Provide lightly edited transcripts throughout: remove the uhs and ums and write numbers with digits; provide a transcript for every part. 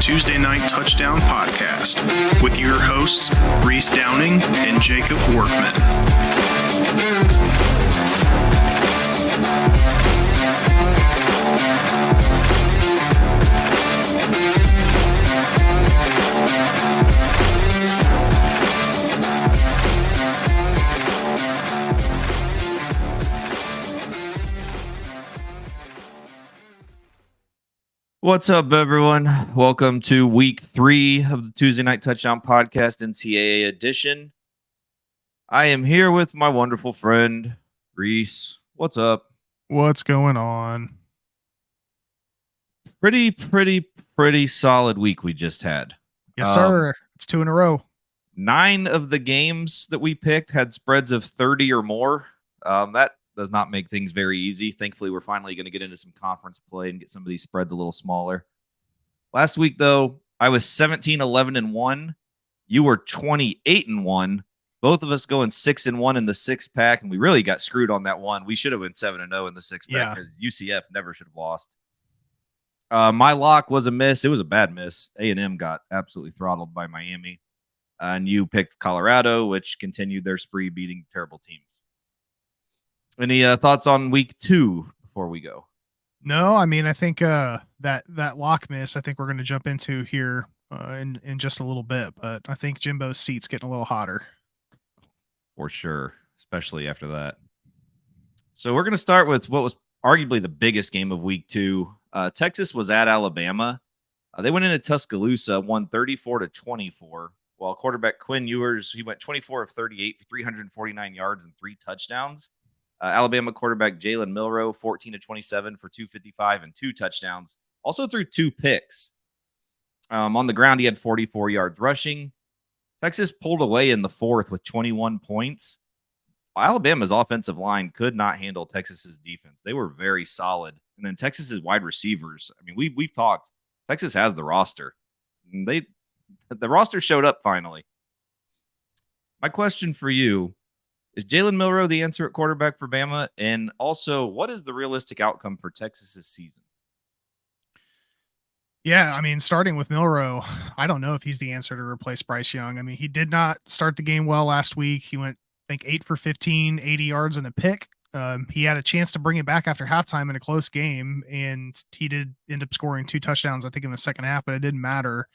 Tuesday Night Touchdown Podcast with your hosts, Reese Downing and Jacob Workman. What's up, everyone? Welcome to week 3 of the Tuesday Night Touchdown Podcast, NCAA edition. I am here with my wonderful friend, Reese. What's up? What's going on? Pretty solid week we just had. Yes, sir. It's 2 in a row. 9 of the games that we picked had spreads of 30 or more. That does not make things very easy. Thankfully, we're finally going to get into some conference play and get some of these spreads a little smaller. Last week, though, I was 17-11-1. You were 28-1. Both of us going 6-1 in the 6-pack, and we really got screwed on that one. We should have went 7-0 in the 6-pack because UCF never should have lost. My lock was a miss. It was a bad miss. A&M got absolutely throttled by Miami. And you picked Colorado, which continued their spree beating terrible teams. Any thoughts on week 2 before we go? No, I mean, I think that lock miss, I think we're going to jump into here in just a little bit, but I think Jimbo's seat's getting a little hotter. For sure, especially after that. So we're going to start with what was arguably the biggest game of week 2. Texas was at Alabama. They went into Tuscaloosa, won 34-24, while quarterback Quinn Ewers, he went 24 of 38 for 349 yards and 3 touchdowns. Alabama quarterback Jalen Milroe, 14-27 for 255 and 2 touchdowns. Also threw 2 picks. On the ground, he had 44 yards rushing. Texas pulled away in the 4th with 21 points. Alabama's offensive line could not handle Texas's defense. They were very solid. And then Texas's wide receivers, I mean, we've talked. Texas has the roster. The roster showed up finally. My question for you, is Jalen Milroe the answer at quarterback for Bama? And also, what is the realistic outcome for Texas's season? Yeah, I mean, starting with Milroe, I don't know if he's the answer to replace Bryce Young. I mean, he did not start the game well last week. He went, I think, 8 for 15, 80 yards and a pick. He had a chance to bring it back after halftime in a close game, and he did end up scoring 2 touchdowns, I think, in the second half, but it didn't matter.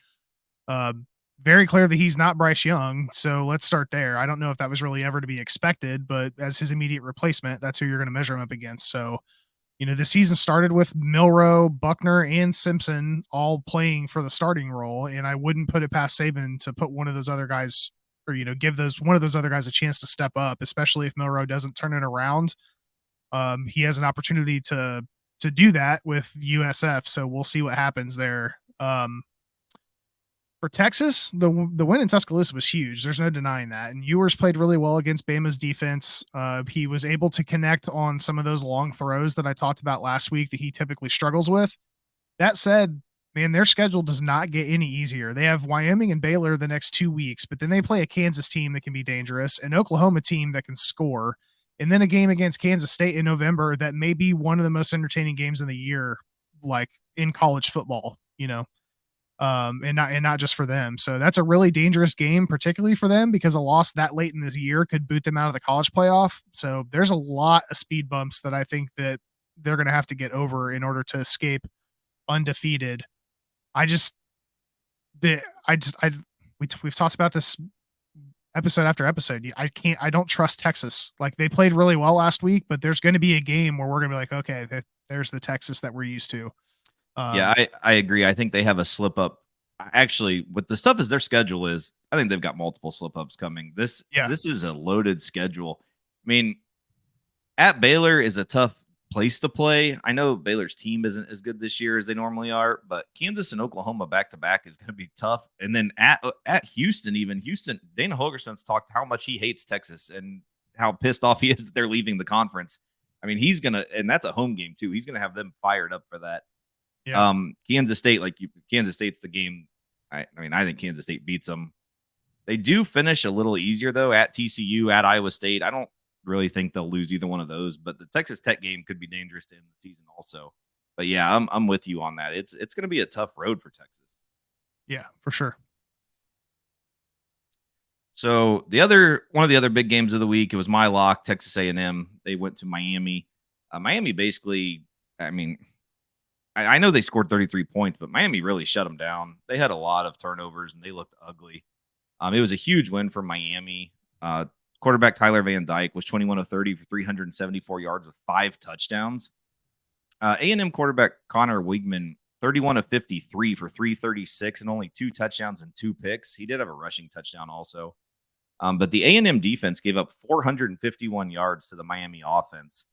Very clear that he's not Bryce Young, so let's start there. I don't know if that was really ever to be expected, but as his immediate replacement, that's who you're going to measure him up against. So, you know, the season started with Milroe, Buckner, and Simpson all playing for the starting role, and I wouldn't put it past Saban to put one of those other guys, or, you know, give one of those other guys a chance to step up, especially if Milroe doesn't turn it around. He has an opportunity to do that with USF, so we'll see what happens there. For Texas, the win in Tuscaloosa was huge. There's no denying that. And Ewers played really well against Bama's defense. He was able to connect on some of those long throws that I talked about last week that he typically struggles with. That said, man, their schedule does not get any easier. They have Wyoming and Baylor the next 2 weeks, but then they play a Kansas team that can be dangerous, an Oklahoma team that can score, and then a game against Kansas State in November that may be one of the most entertaining games of the year, like in college football, you know. And not just for them. So that's a really dangerous game, particularly for them, because a loss that late in this year could boot them out of the college playoff. So there's a lot of speed bumps that I think that they're going to have to get over in order to escape undefeated. We've talked about this episode after episode. I don't trust Texas. Like, they played really well last week, but there's going to be a game where we're going to be like, okay, there's the Texas that we're used to. Yeah, I agree. I think they have a slip up. Actually, with the stuff as their schedule is, I think they've got multiple slip ups coming. This is a loaded schedule. I mean, at Baylor is a tough place to play. I know Baylor's team isn't as good this year as they normally are, but Kansas and Oklahoma back to back is going to be tough. And then at Houston, Dana Holgerson's talked how much he hates Texas and how pissed off he is that they're leaving the conference. I mean, and that's a home game too. He's going to have them fired up for that. Yeah. Kansas State, Kansas State's the game. I think Kansas State beats them. They do finish a little easier though at TCU, at Iowa State. I don't really think they'll lose either one of those, but the Texas Tech game could be dangerous to end the season also. But yeah, I'm with you on that. It's going to be a tough road for Texas. Yeah, for sure. So one of the other big games of the week, it was my lock, Texas A&M. They went to Miami. Miami basically, I mean, I know they scored 33 points, but Miami really shut them down. They had a lot of turnovers and they looked ugly. It was a huge win for Miami. Quarterback Tyler Van Dyke was 21 of 30 for 374 yards with 5 touchdowns. A&M quarterback Connor Wigman, 31 of 53 for 336 and only 2 touchdowns and 2 picks. He did have a rushing touchdown also. But the A&M defense gave up 451 yards to the Miami offense.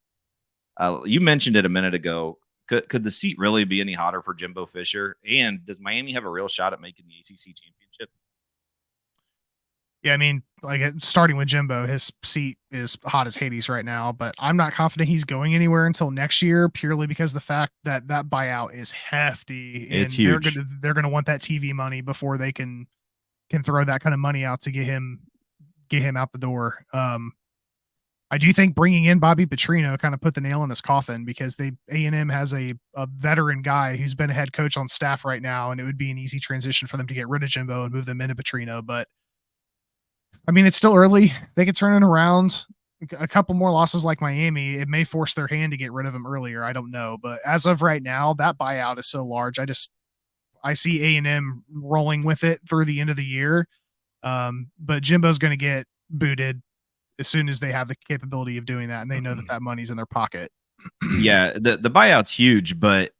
You mentioned it a minute ago. Could the seat really be any hotter for Jimbo Fisher? And does Miami have a real shot at making the ACC championship? Yeah, I mean, like starting with Jimbo, his seat is hot as Hades right now, but I'm not confident he's going anywhere until next year, purely because the fact that that buyout is hefty, and It's huge. they're gonna want that TV money before they can throw that kind of money out to get him out the door. I do think bringing in Bobby Petrino kind of put the nail in his coffin, because A&M has a veteran guy who's been a head coach on staff right now, and it would be an easy transition for them to get rid of Jimbo and move them into Petrino. But I mean, it's still early. They could turn it around. A couple more losses like Miami, it may force their hand to get rid of him earlier. I don't know, but as of right now, that buyout is so large. I see A&M rolling with it through the end of the year. But Jimbo's going to get booted as soon as they have the capability of doing that, and they know that that money's in their pocket. Yeah, the buyout's huge, but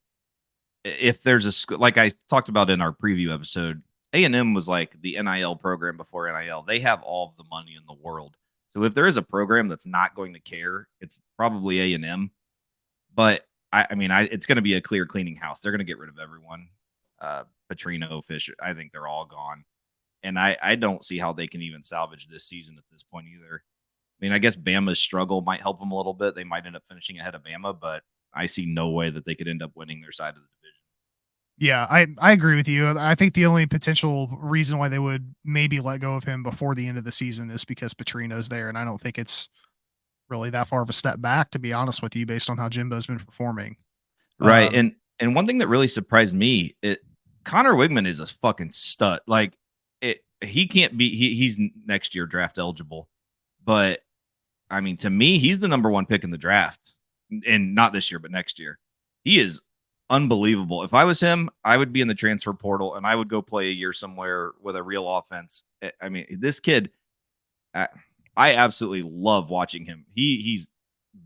if there's like I talked about in our preview episode, A&M was like the NIL program before NIL. They have all of the money in the world. So if there is a program that's not going to care, it's probably A&M. But it's going to be a clear cleaning house. They're going to get rid of everyone. Petrino, Fisher, I think they're all gone. And I don't see how they can even salvage this season at this point either. I mean, I guess Bama's struggle might help them a little bit. They might end up finishing ahead of Bama, but I see no way that they could end up winning their side of the division. Yeah, I agree with you. I think the only potential reason why they would maybe let go of him before the end of the season is because Petrino's there, and I don't think it's really that far of a step back, to be honest with you, based on how Jimbo's been performing. Right. And one thing that really surprised me, Connor Wigman is a fucking stud. Like he can't be he's next year draft eligible. But I mean, to me, he's the number 1 pick in the draft. And not this year, but next year. He is unbelievable. If I was him, I would be in the transfer portal and I would go play a year somewhere with a real offense. I mean, this kid, I absolutely love watching him. He's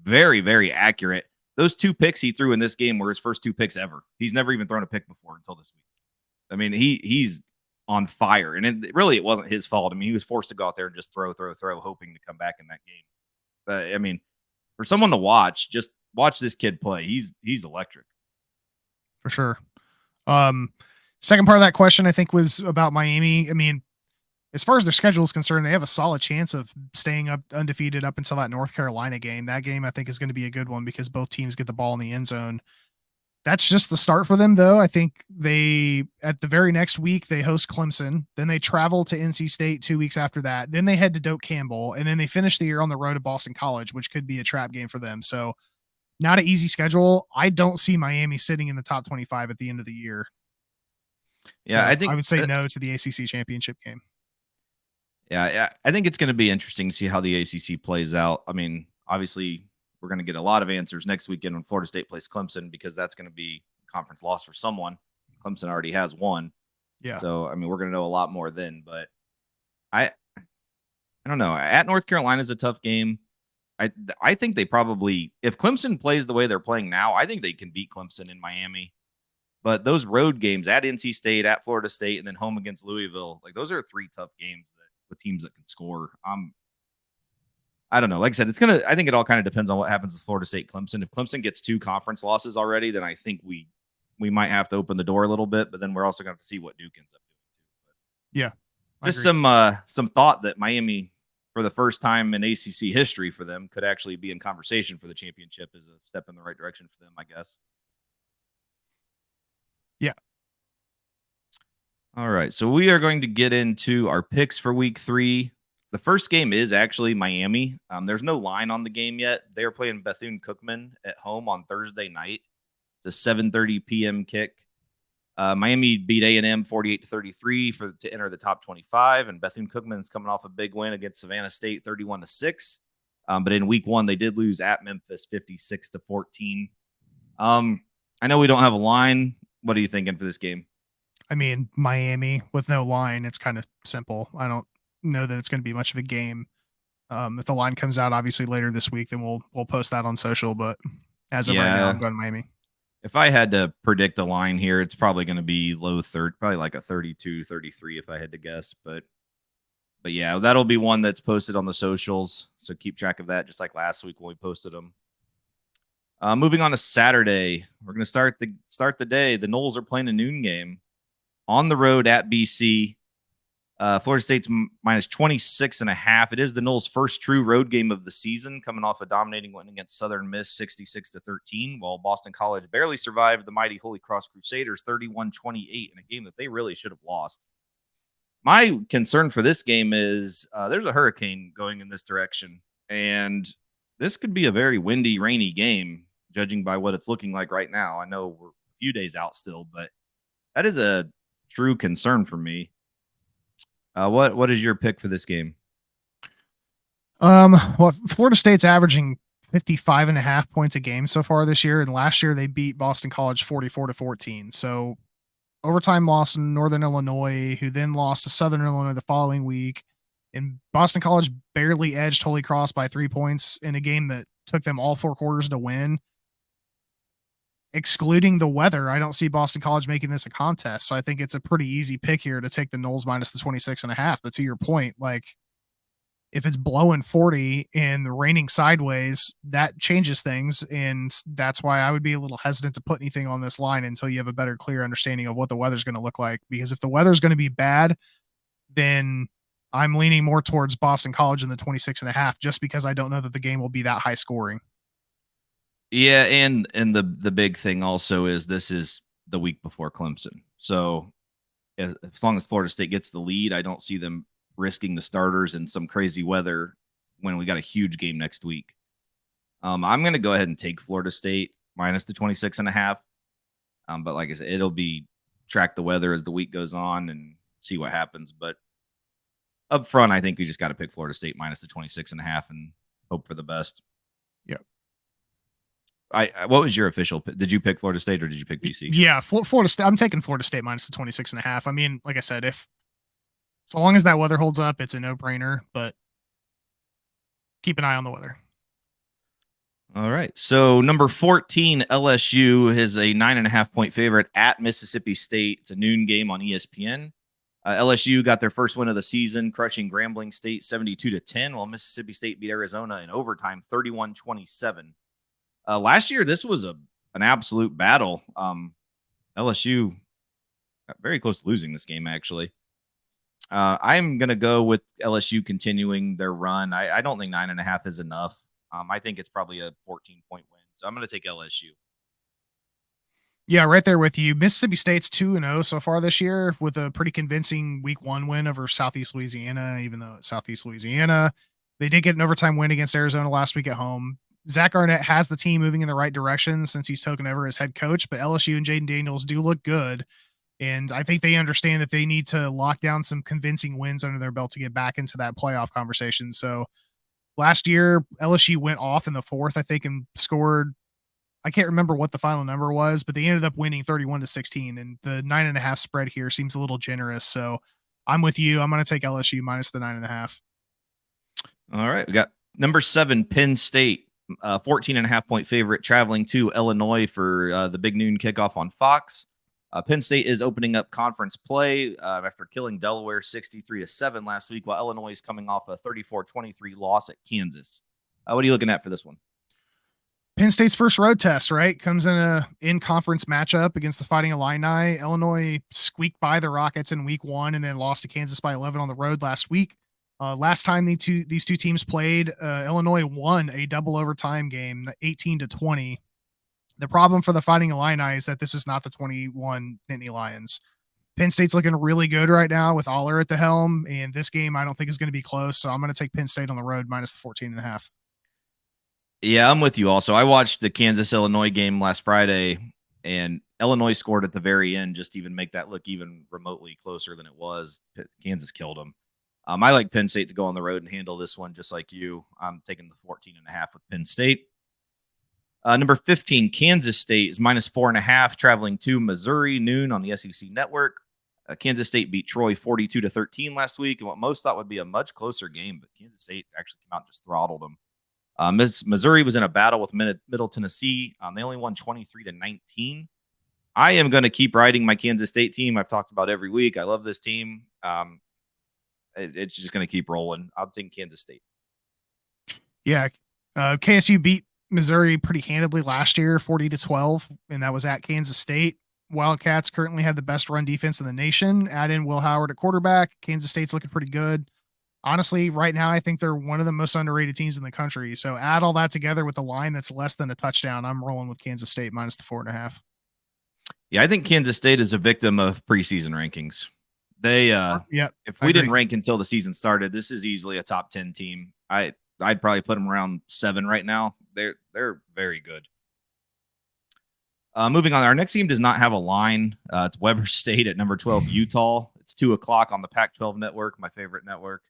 very, very accurate. Those 2 picks he threw in this game were his first 2 picks ever. He's never even thrown a pick before until this week. I mean, he's on fire. And it wasn't his fault. I mean, he was forced to go out there and just throw, hoping to come back in that game. But I mean, for someone to watch, just watch this kid play. He's electric. For sure. Second part of that question, I think, was about Miami. I mean, as far as their schedule is concerned, they have a solid chance of staying up undefeated up until that North Carolina game. That game, I think, is going to be a good one because both teams get the ball in the end zone. That's just the start for them, though. I think at the very next week, they host Clemson. Then they travel to NC State 2 weeks after that. Then they head to Doak Campbell. And then they finish the year on the road to Boston College, which could be a trap game for them. So not an easy schedule. I don't see Miami sitting in the top 25 at the end of the year. Yeah, So I think I would say no to the ACC championship game. Yeah, I think it's going to be interesting to see how the ACC plays out. I mean, obviously, we're going to get a lot of answers next weekend when Florida State plays Clemson, because that's going to be a conference loss for someone. Clemson already has one. Yeah. So, I mean, we're going to know a lot more then. But I don't know. At North Carolina is a tough game. I think they probably, if Clemson plays the way they're playing now, I think they can beat Clemson in Miami. But those road games at NC State, at Florida State, and then home against Louisville, like those are 3 tough games with teams that can score. I don't know. Like I said, I think it all kind of depends on what happens with Florida State, Clemson. If Clemson gets 2 conference losses already, then I think we might have to open the door a little bit, but then we're also going to have to see what Duke ends up doing too. Yeah. Just some thought that Miami, for the first time in ACC history for them, could actually be in conversation for the championship is a step in the right direction for them, I guess. Yeah. All right. So we are going to get into our picks for week 3. The first game is actually Miami. There's no line on the game yet. They're playing Bethune-Cookman at home on Thursday night. It's a 7:30 p.m. kick. Miami beat A&M 48-33 to enter the top 25, and Bethune-Cookman's coming off a big win against Savannah State 31-6. But in week 1, they did lose at Memphis 56-14. I know we don't have a line. What are you thinking for this game? I mean, Miami with no line, it's kind of simple. I don't know that it's going to be much of a game. If the line comes out obviously later this week, then we'll post that on social. But as of right now, I'm going Miami. If I had to predict a line here, it's probably going to be low third, probably like a 32-33 if I had to guess. But yeah, that'll be one that's posted on the socials. So keep track of that, just like last week when we posted them. Moving on to Saturday, we're going to start the day. The Noles are playing a noon game on the road at BC. Florida State's minus 26.5. It is the Noles' first true road game of the season, coming off a dominating win against Southern Miss 66-13, while Boston College barely survived the mighty Holy Cross Crusaders 31-28 in a game that they really should have lost. My concern for this game is there's a hurricane going in this direction, and this could be a very windy, rainy game, judging by what it's looking like right now. I know we're a few days out still, but that is a true concern for me. What is your pick for this game? Well, Florida State's averaging 55.5 points a game so far this year, and last year they beat Boston College 44-14. So overtime loss in Northern Illinois, who then lost to Southern Illinois the following week. And Boston College barely edged Holy Cross by 3 points in a game that took them all 4 quarters to win. Excluding the weather, I don't see Boston College making this a contest. So I think it's a pretty easy pick here to take the Noles minus the 26.5. But to your point, like if it's blowing 40 and raining sideways, that changes things. And that's why I would be a little hesitant to put anything on this line until you have a better, clear understanding of what the weather's going to look like. Because if the weather's going to be bad, then I'm leaning more towards Boston College in the 26.5, just because I don't know that the game will be that high scoring. Yeah, and the big thing also is this is the week before Clemson. So as long as Florida State gets the lead, I don't see them risking the starters in some crazy weather when we got a huge game next week. I'm going to go ahead and take Florida State minus the 26.5. But like I said, it'll be track the weather as the week goes on and see what happens. But up front, I think we just got to pick Florida State minus the 26.5 and hope for the best. Yep. What was your official pick? Did you pick Florida State or did you pick BC? Yeah, Florida State. I'm taking Florida State minus the 26.5. I mean, like I said, so long as that weather holds up, it's a no-brainer, but keep an eye on the weather. All right. So number 14, LSU is a 9.5-point favorite at Mississippi State. It's a noon game on ESPN. LSU got their first win of the season, crushing Grambling State 72-10, while Mississippi State beat Arizona in overtime 31-27. Last year, this was an absolute battle. LSU got very close to losing this game, actually. I'm going to go with LSU continuing their run. I don't think 9.5 is enough. I think it's probably a 14-point win. So I'm going to take LSU. Yeah, right there with you. Mississippi State's 2-0 so far this year with a pretty convincing week 1 win over Southeast Louisiana, even though it's Southeast Louisiana. They did get an overtime win against Arizona last week at home. Zach Arnett has the team moving in the right direction since he's taken over as head coach, but LSU and Jaden Daniels do look good. And I think they understand that they need to lock down some convincing wins under their belt to get back into that playoff conversation. So last year, LSU went off in the 4th, I think, and scored, I can't remember what the final number was, but they ended up winning 31-16. And the 9.5 spread here seems a little generous. So I'm with you. I'm going to take LSU minus the 9.5. All right. We got number 7, Penn State. 14.5-point favorite traveling to Illinois for the big noon kickoff on Fox. Penn State is opening up conference play after killing Delaware 63-7 last week, while Illinois is coming off a 34-23 loss at Kansas. What are you looking at for this one? Penn State's first road test, right? Comes in a in-conference matchup against the Fighting Illini. Illinois squeaked by the Rockets in week 1 and then lost to Kansas by 11 on the road last week. Last time these two teams played, Illinois won a double overtime game, 18-20. The problem for the Fighting Illini is that this is not the 21 Nittany Lions. Penn State's looking really good right now with Aller at the helm, and this game I don't think is going to be close, so I'm going to take Penn State on the road minus the 14.5. Yeah, I'm with you also. I watched the Kansas-Illinois game last Friday, And Illinois scored at the very end just to even make that look even remotely closer than it was. Kansas killed them. I like Penn State to go on the road and handle this one just like you. I'm taking the 14.5 with Penn State. Number 15, Kansas State is -4.5, traveling to Missouri, noon on the SEC Network. Kansas State beat Troy 42-13 last week, and what most thought would be a much closer game, but Kansas State actually came out and just throttled them. Missouri was in a battle with Middle Tennessee. They only won 23-19. I am going to keep riding my Kansas State team. I've talked about every week. I love this team. It's just going to keep rolling. I'm taking Kansas State. Yeah, KSU beat Missouri pretty handedly last year, 40-12, and that was at Kansas State. Wildcats currently have the best run defense in the nation. Add in Will Howard at quarterback. Kansas State's looking pretty good. Honestly, right now, I think they're one of the most underrated teams in the country. So add all that together with a line that's less than a touchdown. I'm rolling with Kansas State minus the 4.5. Yeah, I think Kansas State is a victim of preseason rankings. They, if we didn't rank until the season started, this is easily a top 10 team. I'd probably put them around 7 right now. They're very good. Moving on, our next team does not have a line. It's Weber State at number 12, Utah. It's 2:00 on the Pac-12 network, my favorite network.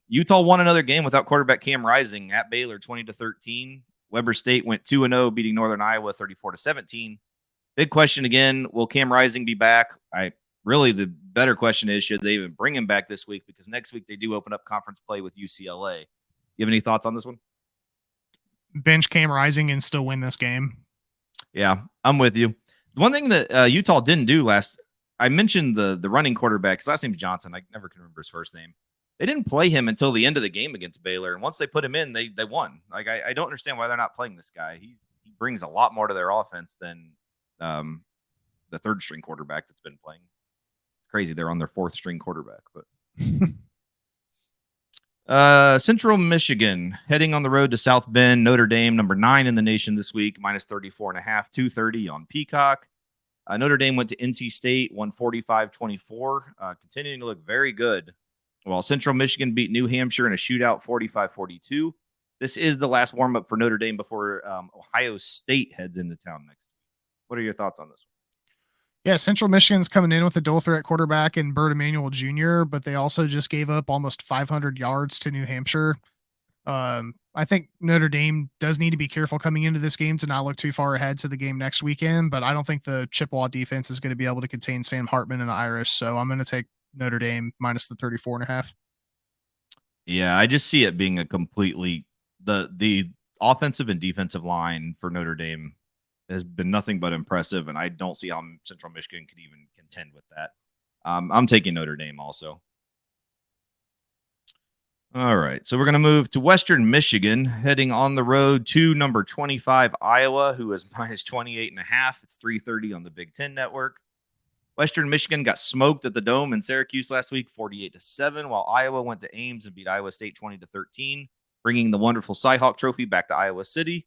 Utah won another game without quarterback Cam Rising at Baylor, 20-13. Weber State went 2-0, beating Northern Iowa 34-17. Big question again: will Cam Rising be back? The better question is, should they even bring him back this week? Because next week they do open up conference play with UCLA. You have any thoughts on this one? Bench Cam Rising and still win this game. Yeah, I'm with you. The one thing that Utah didn't do I mentioned the running quarterback. His last name's Johnson. I never can remember his first name. They didn't play him until the end of the game against Baylor, and once they put him in, they won. I don't understand why they're not playing this guy. He brings a lot more to their offense than the third string quarterback that's been playing. It's crazy. They're on their fourth string quarterback, but. Central Michigan heading on the road to South Bend. Notre Dame, number 9 in the nation this week, -34.5, 2:30 on Peacock. Notre Dame went to NC State, won 45-24, continuing to look very good. While Central Michigan beat New Hampshire in a shootout, 45-42. This is the last warm-up for Notre Dame before Ohio State heads into town next week. What are your thoughts on this one? Yeah, Central Michigan's coming in with a dual threat quarterback in Bert Emanuel Jr., but they also just gave up almost 500 yards to New Hampshire. I think Notre Dame does need to be careful coming into this game to not look too far ahead to the game next weekend, but I don't think the Chippewa defense is going to be able to contain Sam Hartman and the Irish, so I'm going to take Notre Dame minus the 34.5. Yeah, I just see it being a completely the offensive and defensive line for Notre Dame has been nothing but impressive, and I don't see how Central Michigan could even contend with that. I'm taking Notre Dame also. All right, so we're going to move to Western Michigan, heading on the road to number 25, Iowa, who is -28.5. It's 3:30 on the Big Ten Network. Western Michigan got smoked at the Dome in Syracuse last week, 48-7, while Iowa went to Ames and beat Iowa State 20-13, bringing the wonderful Cy-Hawk Trophy back to Iowa City.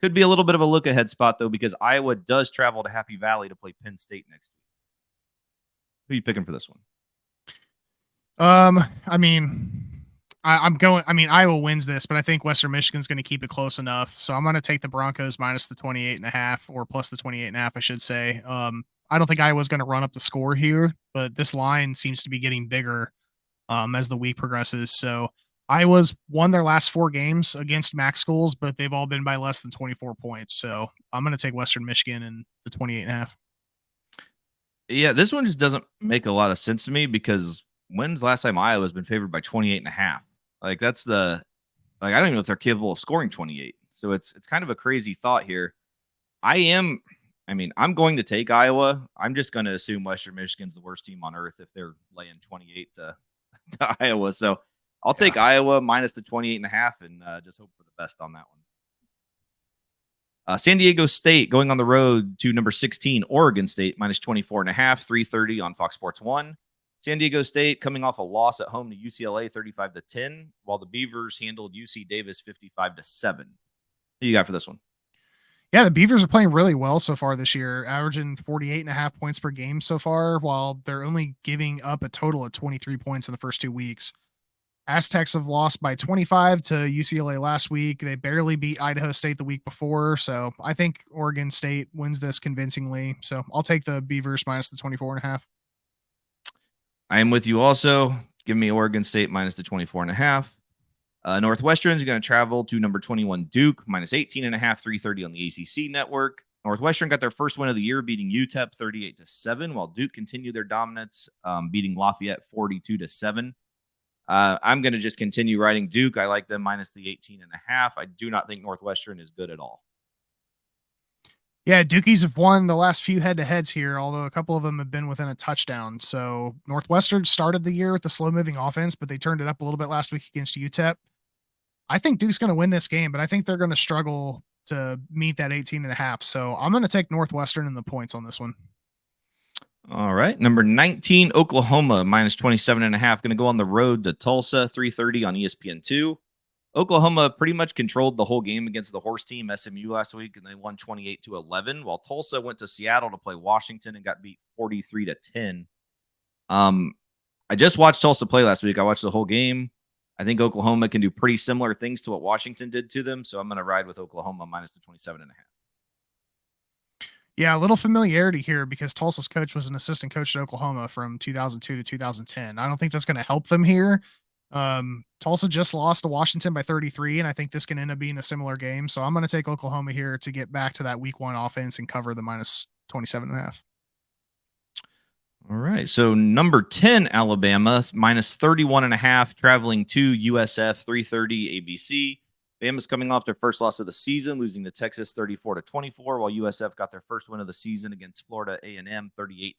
Could be a little bit of a look-ahead spot, though, because Iowa does travel to Happy Valley to play Penn State next week. Who are you picking for this one? Iowa wins this, but I think Western Michigan's going to keep it close enough. So I'm going to take the Broncos minus the 28.5 or plus the 28.5, I should say. I don't think Iowa's going to run up the score here, but this line seems to be getting bigger as the week progresses. So Iowa's won their last 4 games against MAC schools, but they've all been by less than 24 points. So I'm going to take Western Michigan and the 28.5. Yeah, this one just doesn't make a lot of sense to me because when's the last time Iowa's been favored by 28.5? I don't even know if they're capable of scoring 28. So it's kind of a crazy thought here. I'm going to take Iowa. I'm just going to assume Western Michigan's the worst team on earth if they're laying 28 to Iowa. So I'll take Iowa minus the 28.5 and just hope for the best on that one. San Diego State going on the road to number 16, Oregon State, minus 24.5, 3:30 on Fox Sports 1. San Diego State coming off a loss at home to UCLA 35-10, while the Beavers handled UC Davis 55-7. Who you got for this one? Yeah, the Beavers are playing really well so far this year, averaging 48.5 points per game so far, while they're only giving up a total of 23 points in the first 2 weeks. Aztecs have lost by 25 to UCLA last week. They barely beat Idaho State the week before. So I think Oregon State wins this convincingly. So I'll take the Beavers minus the 24.5. I am with you also. Give me Oregon State minus the 24.5. Northwestern is going to travel to number 21 Duke minus 18.5, 3:30 on the ACC network. Northwestern got their first win of the year, beating UTEP 38-7, while Duke continued their dominance, beating Lafayette 42-7. I'm going to just continue riding Duke. I like them minus the 18.5. I do not think Northwestern is good at all. Yeah, Dukies have won the last few head-to-heads here, although a couple of them have been within a touchdown. So Northwestern started the year with the slow-moving offense, but they turned it up a little bit last week against UTEP. I think Duke's going to win this game, but I think they're going to struggle to meet that 18.5. So I'm going to take Northwestern and the points on this one. All right. Number 19, Oklahoma, minus 27.5. Going to go on the road to Tulsa, 3:30 on ESPN2. Oklahoma pretty much controlled the whole game against the horse team, SMU, last week, and they won 28-11, while Tulsa went to Seattle to play Washington and got beat 43-10. I just watched Tulsa play last week. I watched the whole game. I think Oklahoma can do pretty similar things to what Washington did to them, so I'm going to ride with Oklahoma minus the 27.5. Yeah, a little familiarity here because Tulsa's coach was an assistant coach at Oklahoma from 2002 to 2010. I don't think that's going to help them here. Tulsa just lost to Washington by 33, and I think this can end up being a similar game. So I'm going to take Oklahoma here to get back to that week one offense and cover the minus 27.5. All right. So number 10, Alabama, minus 31.5, traveling to USF, 3:30 ABC. Bama's coming off their first loss of the season, losing to Texas 34-24, while USF got their first win of the season against Florida A&M 38-24.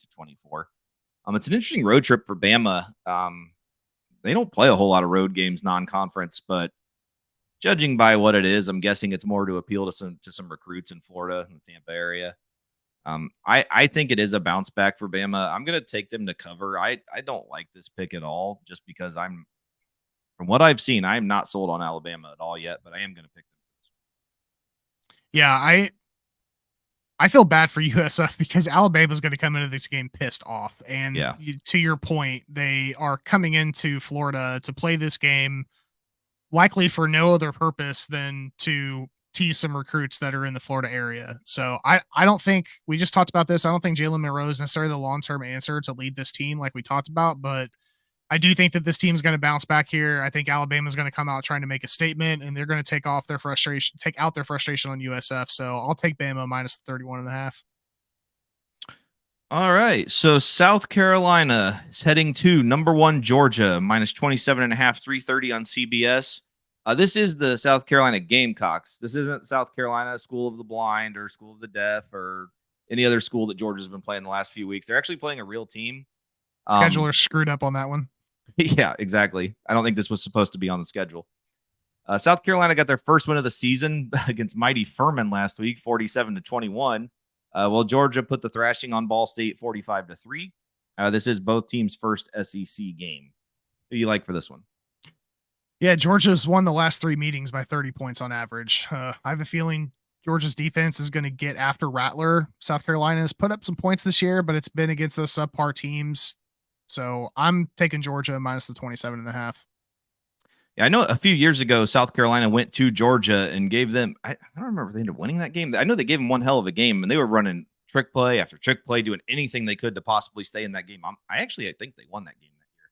It's an interesting road trip for Bama. They don't play a whole lot of road games non-conference, but judging by what it is, I'm guessing it's more to appeal to some recruits in Florida and the Tampa area. I think it is a bounce back for Bama. I'm going to take them to cover. I don't like this pick at all, just because from what I've seen, I'm not sold on Alabama at all yet, but I am going to pick them. Yeah, I feel bad for USF because Alabama's going to come into this game pissed off. And to your point, they are coming into Florida to play this game likely for no other purpose than to tease some recruits that are in the Florida area. So I don't think, we just talked about this, I don't think Jalen Monroe is necessarily the long-term answer to lead this team like we talked about, but I do think that this team is going to bounce back here. I think Alabama is going to come out trying to make a statement, and they're going to take out their frustration on USF. So I'll take Bama minus 31.5. All right. So South Carolina is heading to number 1 Georgia, minus 27.5, 3:30 on CBS. This is the South Carolina Gamecocks. This isn't South Carolina School of the Blind or School of the Deaf or any other school that Georgia's been playing the last few weeks. They're actually playing a real team. Scheduler screwed up on that one. Yeah, exactly. I don't think this was supposed to be on the schedule. South Carolina got their first win of the season against mighty Furman last week, 47-21. While Georgia put the thrashing on Ball State, 45-3. This is both teams' first SEC game. Who do you like for this one? Yeah, Georgia's won the last 3 meetings by 30 points on average. I have a feeling Georgia's defense is going to get after Rattler. South Carolina has put up some points this year, but it's been against those subpar teams. So I'm taking Georgia minus the 27.5. Yeah, I know a few years ago, South Carolina went to Georgia and gave them, I don't remember if they ended up winning that game. I know they gave them one hell of a game, and they were running trick play after trick play, doing anything they could to possibly stay in that game. I think they won that game that year.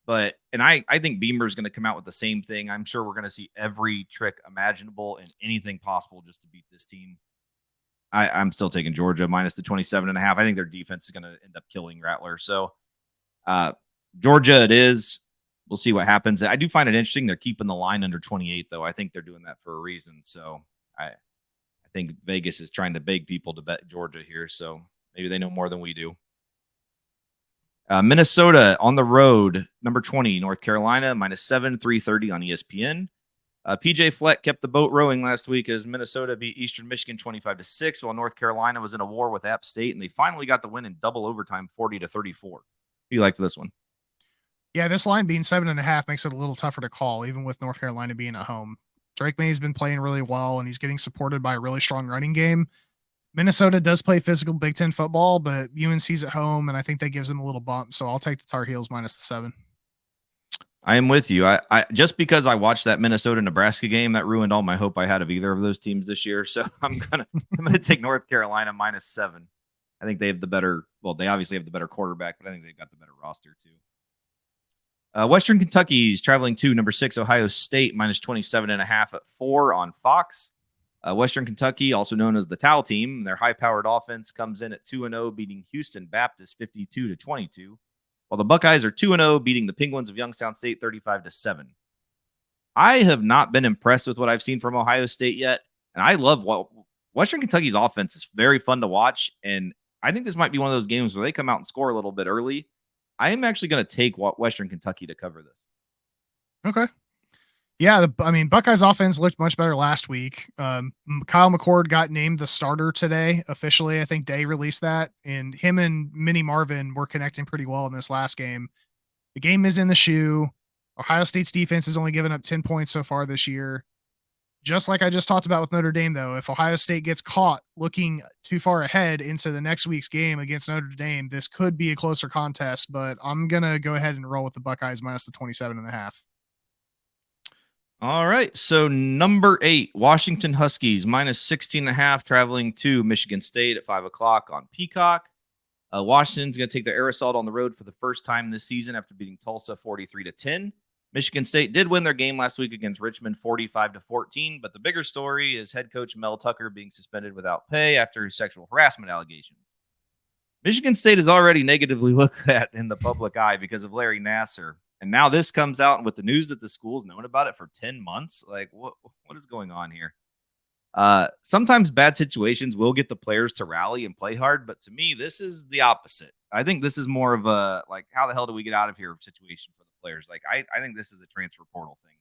But, and I think Beamer's going to come out with the same thing. I'm sure we're going to see every trick imaginable and anything possible just to beat this team. I'm still taking Georgia minus the 27.5. I think their defense is going to end up killing Rattler. So, Georgia it is. We'll see what happens. I do find it interesting. They're keeping the line under 28, though. I think they're doing that for a reason. So I think Vegas is trying to beg people to bet Georgia here. So maybe they know more than we do. Minnesota on the road, number 20, North Carolina, -7, 3:30 on ESPN. PJ Fleck kept the boat rowing last week as Minnesota beat Eastern Michigan 25-6, while North Carolina was in a war with App State, and they finally got the win in double overtime, 40-34. Who do you like for this one? Yeah, this line being 7.5 makes it a little tougher to call, even with North Carolina being at home. Drake May's been playing really well, and he's getting supported by a really strong running game. Minnesota does play physical Big Ten football, but UNC's at home, and I think that gives them a little bump. So I'll take the Tar Heels minus the 7. I am with you. I just because I watched that Minnesota Nebraska game, that ruined all my hope I had of either of those teams this year. So I'm gonna take North Carolina -7. I think they have the better. Well, they obviously have the better quarterback, but I think they've got the better roster too. Western Kentucky's traveling to number 6 Ohio State -27.5 at 4 on Fox. Western Kentucky, also known as the Towel Team, their high-powered offense comes in at 2-0, beating Houston Baptist 52-22. While the Buckeyes are 2-0, beating the Penguins of Youngstown State 35-7. I have not been impressed with what I've seen from Ohio State yet, and I love what Western Kentucky's offense is very fun to watch, and I think this might be one of those games where they come out and score a little bit early. I am actually going to take Western Kentucky to cover this. Okay. Yeah, Buckeyes offense looked much better last week. Kyle McCord got named the starter today officially. I think Day released that, and him and Minnie Marvin were connecting pretty well in this last game. The game is in the shoe. Ohio State's defense has only given up 10 points so far this year. Just like I just talked about with Notre Dame, though, if Ohio State gets caught looking too far ahead into the next week's game against Notre Dame, this could be a closer contest, but I'm going to go ahead and roll with the Buckeyes minus the 27.5. All right. So number 8, Washington Huskies -16.5, traveling to Michigan State at 5:00 on Peacock. Washington's going to take their air assault on the road for the first time this season after beating Tulsa 43-10. Michigan State did win their game last week against Richmond 45-14, but the bigger story is head coach Mel Tucker being suspended without pay after his sexual harassment allegations. Michigan State is already negatively looked at in the public eye because of Larry Nassar. And now this comes out with the news that the school's known about it for 10 months. Like, what is going on here? Sometimes bad situations will get the players to rally and play hard, but to me, this is the opposite. I think this is more of a, like, how the hell do we get out of here situation for the players? Like, I think this is a transfer portal thing.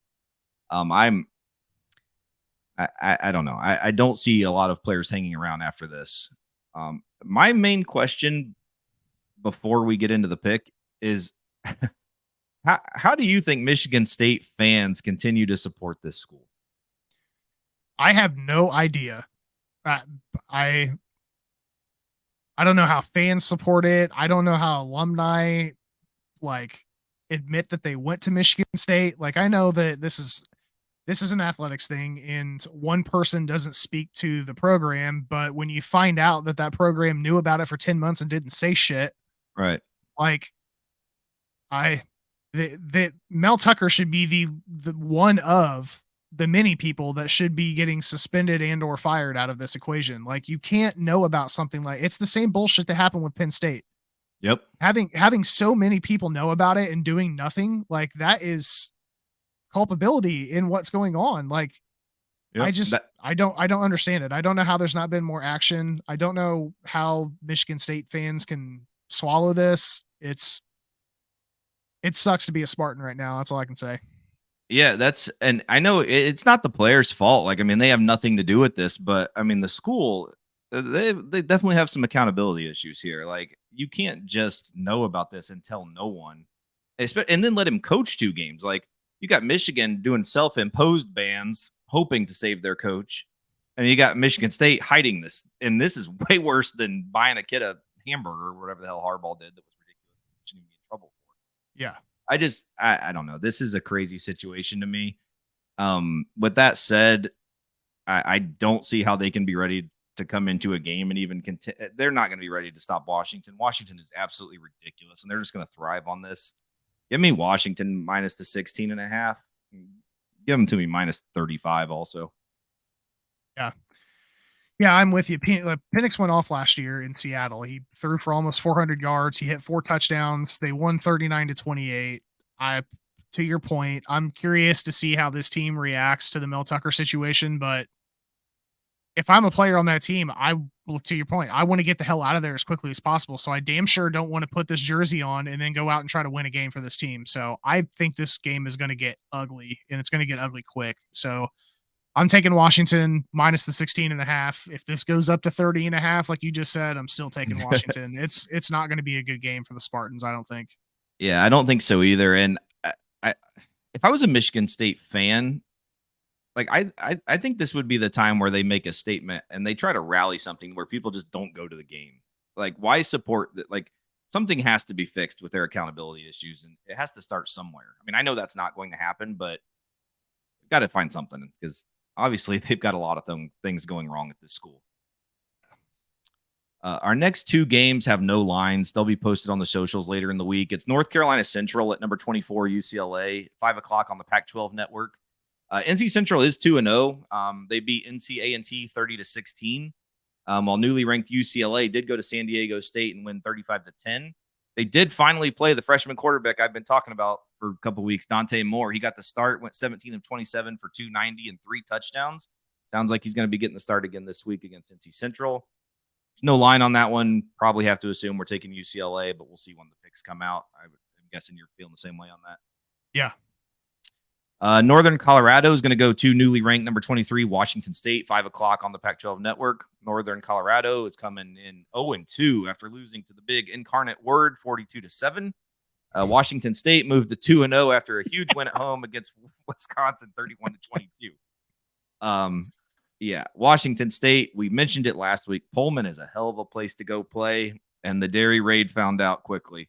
I don't know. I don't see a lot of players hanging around after this. My main question before we get into the pick is how do you think Michigan State fans continue to support this school? I have no idea. I don't know how fans support it. I don't know how alumni admit that they went to Michigan State. Like, I know that this is an athletics thing and one person doesn't speak to the program, but when you find out that program knew about it for 10 months and didn't say shit, right? Like, that Mel Tucker should be the one of the many people that should be getting suspended and or fired out of this equation. Like, you can't know about something like it's the same bullshit that happened with Penn State. Yep. Having so many people know about it and doing nothing, like, that is culpability in what's going on. Like, yep. I don't understand it. I don't know how there's not been more action. I don't know how Michigan State fans can swallow this. It sucks to be a Spartan right now. That's all I can say. Yeah, and I know it's not the players' fault. Like, I mean, they have nothing to do with this, but I mean, the school, they definitely have some accountability issues here. Like, you can't just know about this and tell no one, and then let him coach 2 games. Like, you got Michigan doing self-imposed bans, hoping to save their coach, and you got Michigan State hiding this. And this is way worse than buying a kid a hamburger or whatever the hell Harbaugh did. That was ridiculous. He shouldn't even be in trouble for it. Yeah. I don't know. This is a crazy situation to me. With that said, I don't see how they can be ready to come into a game and even they're not going to be ready to stop Washington. Washington is absolutely ridiculous, and they're just going to thrive on this. Give me Washington minus the 16.5. Give them to me minus 35 also. Yeah. Yeah, I'm with you. Penix went off last year in Seattle. He threw for almost 400 yards. He hit 4 touchdowns. They won 39-28. To your point, I'm curious to see how this team reacts to the Mel Tucker situation. But if I'm a player on that team, to your point, I want to get the hell out of there as quickly as possible. So I damn sure don't want to put this jersey on and then go out and try to win a game for this team. So I think this game is going to get ugly, and it's going to get ugly quick. So I'm taking Washington minus the 16.5. If this goes up to 30.5, like you just said, I'm still taking Washington. It's not going to be a good game for the Spartans, I don't think. Yeah, I don't think so either. And if I was a Michigan State fan, like I think this would be the time where they make a statement and they try to rally something where people just don't go to the game. Like, why support that? Like, something has to be fixed with their accountability issues, and it has to start somewhere. I mean, I know that's not going to happen, but we've got to find something because obviously they've got a lot of things going wrong at this school. Our next two games have no lines. They'll be posted on the socials later in the week. It's North Carolina Central at number 24, UCLA, 5 o'clock on the Pac-12 network. NC Central is 2-0. They beat NCAA 30-16. While newly ranked UCLA did go to San Diego State and win 35-10. They did finally play the freshman quarterback I've been talking about for a couple weeks, Dante Moore. He got the start, went 17 of 27 for 290 and 3 touchdowns. Sounds like he's going to be getting the start again this week against NC Central. There's no line on that one. Probably have to assume we're taking UCLA, but we'll see when the picks come out. I'm guessing you're feeling the same way on that. Yeah. Northern Colorado is going to go to newly ranked number 23, Washington State, 5 o'clock on the Pac-12 network. Northern Colorado is coming in 0-2 after losing to the big Incarnate Word 42-7. Washington State moved to 2-0 after a huge win at home against Wisconsin 31-22. Yeah, Washington State, we mentioned it last week. Pullman is a hell of a place to go play, and the Dairy Raid found out quickly.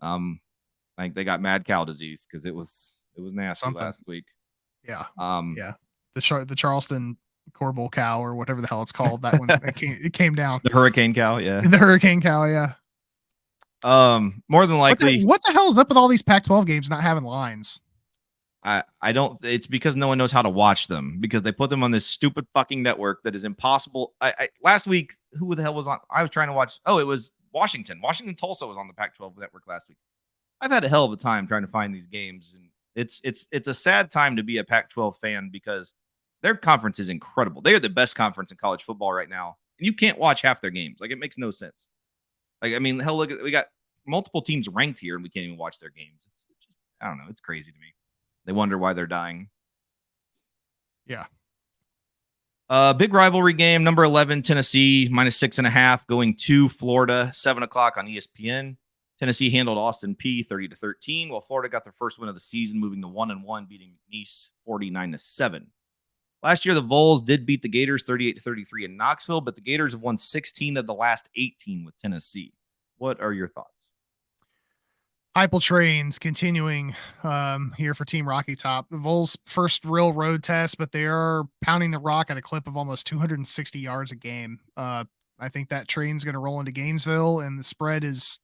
Like they got mad cow disease because it was nasty last week. Yeah. Yeah. The Charleston Corbel cow or whatever the hell it's called. That one it came down. The hurricane cow, yeah. The hurricane cow, yeah. More than likely. What the hell is up with all these Pac-12 games not having lines? I don't. It's because no one knows how to watch them because they put them on this stupid fucking network that is impossible. Last week, who the hell was on? I was trying to watch. Oh, it was Washington. Washington Tulsa was on the Pac-12 network last week. I've had a hell of a time trying to find these games, and it's a sad time to be a Pac-12 fan because their conference is incredible. They are the best conference in college football right now, and you can't watch half their games. Like it makes no sense. Like I mean, hell, look at we got multiple teams ranked here, and we can't even watch their games. It's just I don't know. It's crazy to me. They wonder why they're dying. Yeah. Big rivalry game, number 11, Tennessee, -6.5, going to Florida, 7 o'clock on ESPN. Tennessee handled Austin Peay 30-13, while Florida got their first win of the season, moving to 1-1, beating McNeese 49-7. Last year, the Vols did beat the Gators 38-33 in Knoxville, but the Gators have won 16 of the last 18 with Tennessee. What are your thoughts? Heupel trains continuing here for Team Rocky Top. The Vols' first real road test, but they are pounding the rock at a clip of almost 260 yards a game. I think that train's going to roll into Gainesville, and the spread is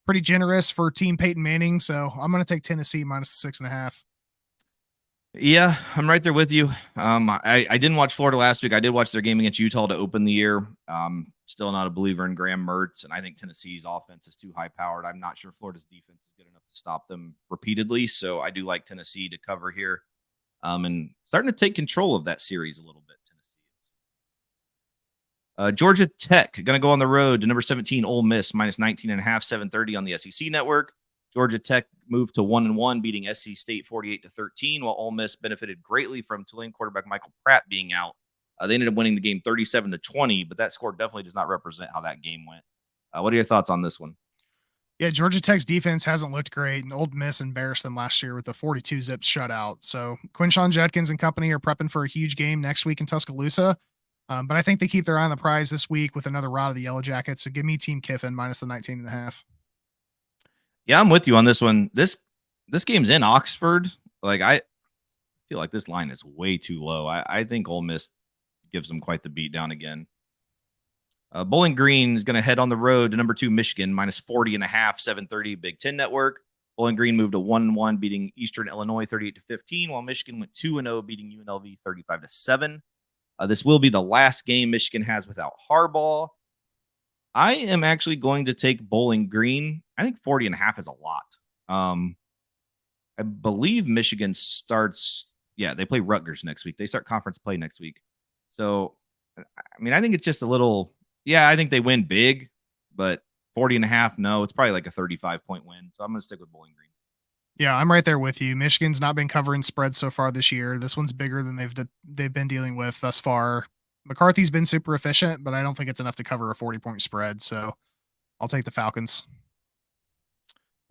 pretty generous for Team Peyton Manning. So I'm going to take Tennessee -6.5. Yeah, I'm right there with you. I didn't watch Florida last week. I did watch their game against Utah to open the year. Still not a believer in Graham Mertz, and I think Tennessee's offense is too high-powered. I'm not sure Florida's defense is good enough to stop them repeatedly, so I do like Tennessee to cover here and starting to take control of that series a little bit, Tennessee is. Georgia Tech going to go on the road to number 17, Ole Miss, -19.5, 7:30 on the SEC network. Georgia Tech moved to 1-1, beating SC State 48-13, while Ole Miss benefited greatly from Tulane quarterback Michael Pratt being out. They ended up winning the game 37-20, but that score definitely does not represent how that game went. What are your thoughts on this one? Yeah, Georgia Tech's defense hasn't looked great, and Ole Miss embarrassed them last year with the 42-zip shutout. So Quinshon Judkins and company are prepping for a huge game next week in Tuscaloosa, but I think they keep their eye on the prize this week with another rout of the Yellow Jackets. So give me Team Kiffin -19.5. Yeah, I'm with you on this one. This game's in Oxford. Like I feel like this line is way too low. I think Ole Miss gives them quite the beat down again. Bowling Green is going to head on the road to number 2 Michigan, -40.5, 7:30 Big Ten Network. Bowling Green moved to 1-1, beating Eastern Illinois 38-15, while Michigan went 2-0, beating UNLV 35-7. This will be the last game Michigan has without Harbaugh. I am actually going to take Bowling Green. I think 40.5 is a lot. I believe Michigan starts. Yeah, they play Rutgers next week. They start conference play next week. So, I mean, I think it's just a little. Yeah, I think they win big, but 40.5, no, it's probably like a 35-point win. So I'm going to stick with Bowling Green. Yeah, I'm right there with you. Michigan's not been covering spreads so far this year. This one's bigger than they've been dealing with thus far. McCarthy's been super efficient, but I don't think it's enough to cover a 40-point spread. So I'll take the Falcons.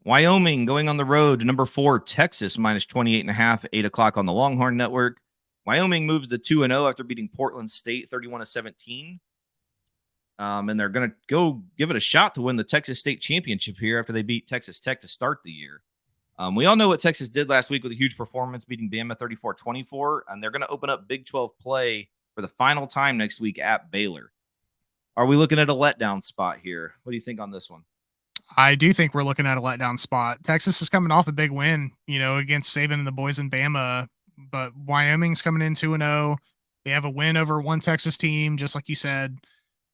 Wyoming going on the road to number 4 Texas, -28.5, 8 o'clock on the Longhorn Network. Wyoming moves to 2-0 after beating Portland State 31-17. And they're going to go give it a shot to win the Texas State Championship here after they beat Texas Tech to start the year. We all know what Texas did last week with a huge performance, beating Bama 34-24, and they're going to open up Big 12 play for the final time next week at Baylor. Are we looking at a letdown spot here? What do you think on this one? I do think we're looking at a letdown spot. Texas is coming off a big win, against Saban and the boys in Bama, but Wyoming's coming in 2-0. They have a win over one Texas team, just like you said.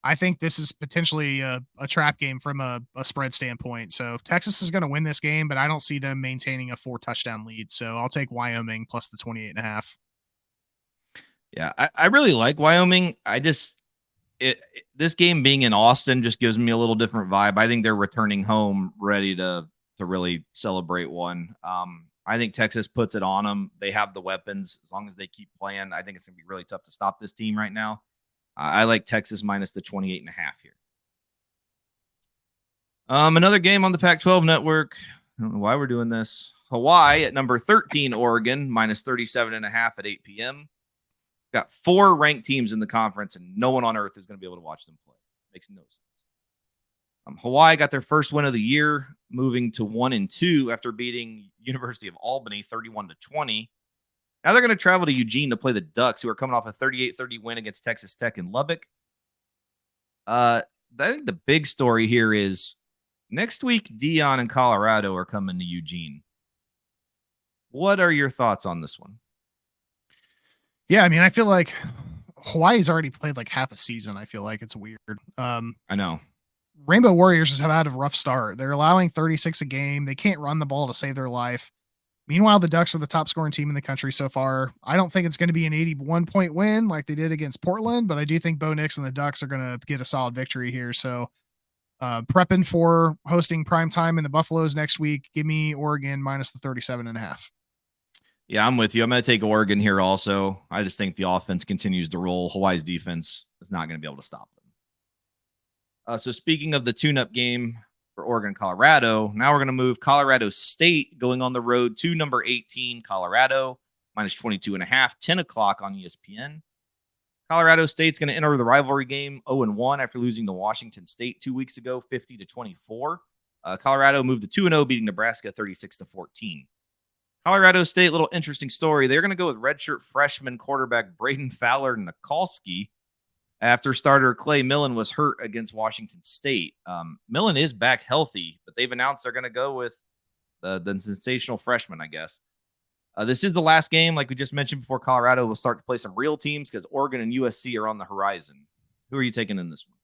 I think this is potentially a trap game from a spread standpoint. So Texas is going to win this game, but I don't see them maintaining a 4-touchdown lead. So I'll take Wyoming plus the 28.5. Yeah, I really like Wyoming. This game being in Austin just gives me a little different vibe. I think they're returning home ready to really celebrate one. I think Texas puts it on them. They have the weapons. As long as they keep playing, I think it's going to be really tough to stop this team right now. I like Texas minus the 28.5 here. Another game on the Pac-12 network. I don't know why we're doing this. Hawaii at number 13, Oregon, minus 37.5 at 8 p.m. Got 4 ranked teams in the conference, and no one on earth is going to be able to watch them play. Makes no sense. Hawaii got their first win of the year, moving to 1-2 after beating University of Albany 31-20. Now they're going to travel to Eugene to play the Ducks, who are coming off a 38-30 win against Texas Tech in Lubbock. I think the big story here is next week, Dion and Colorado are coming to Eugene. What are your thoughts on this one? Yeah, I mean, I feel like Hawaii's already played like half a season. I feel like it's weird. I know. Rainbow Warriors have had a rough start. They're allowing 36 a game. They can't run the ball to save their life. Meanwhile, the Ducks are the top scoring team in the country so far. I don't think it's going to be an 81-point win like they did against Portland, but I do think Bo Nix and the Ducks are going to get a solid victory here. So prepping for hosting prime time in the Buffaloes next week. Give me Oregon minus the 37.5. Yeah, I'm with you. I'm going to take Oregon here also. I just think the offense continues to roll. Hawaii's defense is not going to be able to stop them. So speaking of the tune-up game for Oregon and Colorado, now we're going to move Colorado State going on the road to number 18, Colorado, minus 22.5, 10 o'clock on ESPN. Colorado State's going to enter the rivalry game 0-1 after losing to Washington State 2 weeks ago, 50-24. Colorado moved to 2-0, beating Nebraska 36-14. Colorado State, little interesting story. They're going to go with redshirt freshman quarterback Braden Fowler Nikolsky after starter Clay Millen was hurt against Washington State. Millen is back healthy, but they've announced they're going to go with the sensational freshman, I guess. This is the last game, like we just mentioned before. Colorado will start to play some real teams because Oregon and USC are on the horizon. Who are you taking in this one?